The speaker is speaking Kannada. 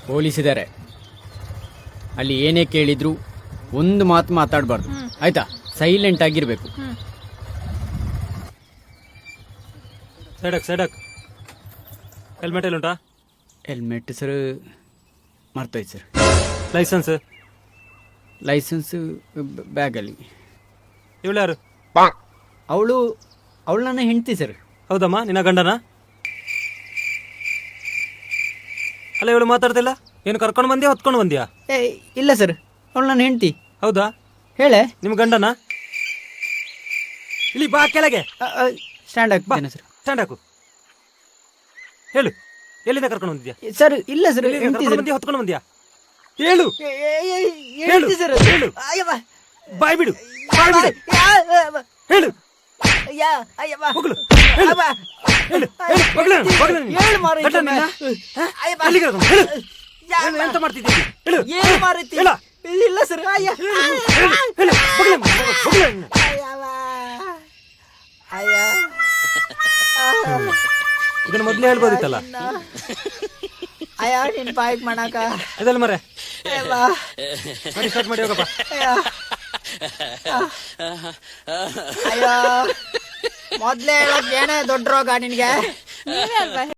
ಪೊಲೀಸ್ ಇದ್ದಾರೆ, ಅಲ್ಲಿ ಏನೇ ಕೇಳಿದ್ರು ಒಂದು ಮಾತು ಮಾತಾಡಬಾರ್ದು, ಆಯ್ತಾ? ಸೈಲೆಂಟ್ ಆಗಿರ್ಬೇಕು. ಸೈಡಕ್ ಹೆಲ್ಮೆಟ್ ಎಲ್ಲ ಉಂಟಾ? ಹೆಲ್ಮೆಟ್ ಸರ್ ಮರ್ತೋಯ್ತು ಸರ್. ಲೈಸೆನ್ಸ್ ಬ್ಯಾಗಲ್ಲಿ. ಇವಳು ಯಾರು? ಅವಳು ನನ್ನ ಹೆಂಡತಿ ಸರ್. ಹೌದಮ್ಮ, ನಿನ್ನ ಗಂಡನ? ಅಲ್ಲ, ಇವಳು ಮಾತಾಡ್ತಿಲ್ಲ, ಏನು ಕರ್ಕೊಂಡು ಬಂದ್ಯಾ ಹೊತ್ಕೊಂಡು ಬಂದ್ಯಾ? ಇಲ್ಲ ಸರ್, ಅವಳು ನನ್ನ ಹೆಂಡತಿ. ಹೌದಾ? ಹೇಳೆ, ನಿಮ್ ಗಂಡನ? ಇಲ್ಲಿ ಬಾ, ಕೆಳಗೆ ಸ್ಟ್ಯಾಂಡ್ ಹಾಕ್ತೇನೆ ಸರ್. ಸ್ಟ್ಯಾಂಡ್ ಹಾಕು. ಹೇಳು, ಎಲ್ಲಿಂದ ಕರ್ಕೊಂಡು ಬಂದಿದ್ಯಾ? ಸರ್ ಇಲ್ಲ ಸರ್, ಹೊತ್ಕೊಂಡು ಬಂದ್ಯಾ? ಹೇಳು ಹೇಳು ಹೇಳು, ಬಾಯ್ ಬಿಡು, ಹೇಳು. ಎಂತ ಮಾಡ್ತಿದ್ದೀವಿ? ಇಲ್ಲ ಸರ್. ಇದನ್ನ ಮೊದ್ಲೇ ಹೇಳ್ಬೋದಿತ್ತಲ್ಲ. ಅಯ್ಯ, ನಿನ್ ಬಾಯ್ಕ್ ಮಾಡಾಕ ಅದಲ್ಲ ಮರೆ, ಸ್ಟಾರ್ಟ್ ಮಾಡಿ ಹೋಗಪ್ಪ. ಅಯ್ಯೋ, ಮೊದ್ಲೇ ಹೇಳಕ್ ಏನೇ ದೊಡ್ಡ ರೋಗ ನಿನ್ಗೆ.